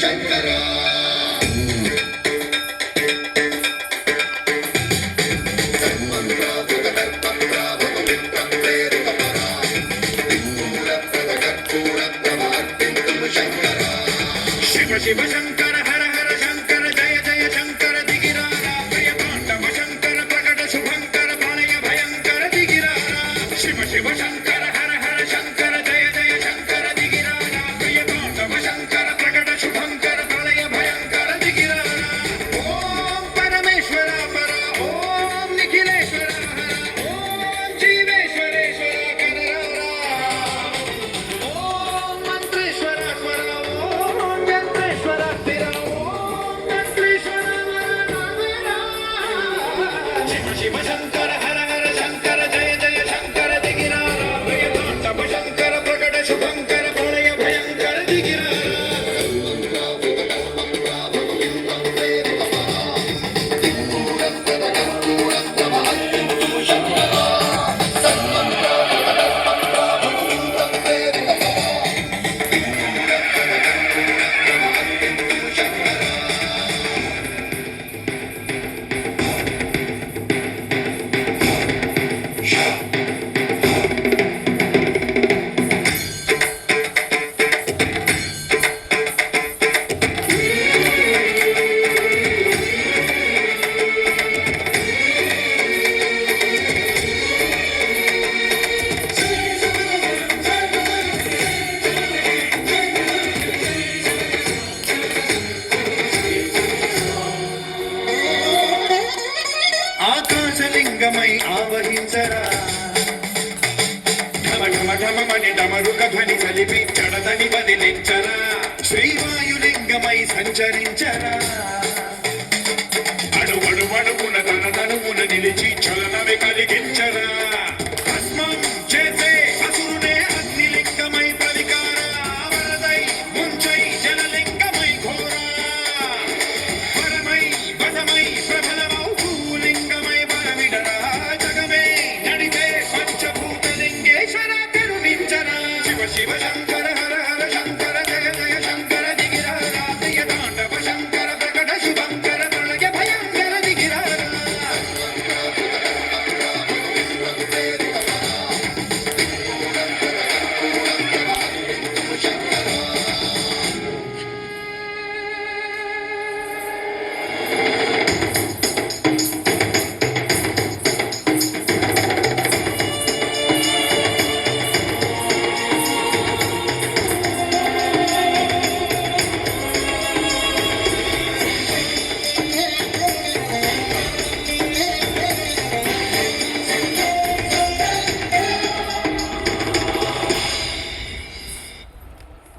శంకరా శివ శివ శంకర హర హర శంకర జయ జయ శంకర దిగిరారా ప్రియ పాండవ శంకర ప్రకట శుభంకర ప్రళయ భయంకర దిగిరారా శివ శివ శంకర హర హర శంకర జయ జయ శంకర దిగిరారా ప్రియ పాండవ శంకర ప్రకట శుభంకర ప్రళయ భయంకర దిగిరారా ఓం పరమేశ్వర పర ఓం నిఖిలేశ్వర హర ఓం జీవేశ్వరేశ్వర కనరారా ఓం మంత్రేశ్వర స్వర ఓం యంత్రేశ్వర స్థిర ఓం తంత్రేశ్వర వరనవరా శివ శివ శంకర హర హర శంకర జయ జయ శంకర దిగిరారా ప్రియ పాండవ శంకర ప్రకట శుభంకర ప్రళయ భయంకర దిగిరారా ఆకాశలింగమై ఆవహించరా ఢమ ఢమ ఢమమని డమరుక ధ్వని కలిపి చడదని వదిలించరా శ్రీవాయులింగమై సంచరించరా అడుగడుగున తన తనువున నిలిచి చలనమే కలిగించరా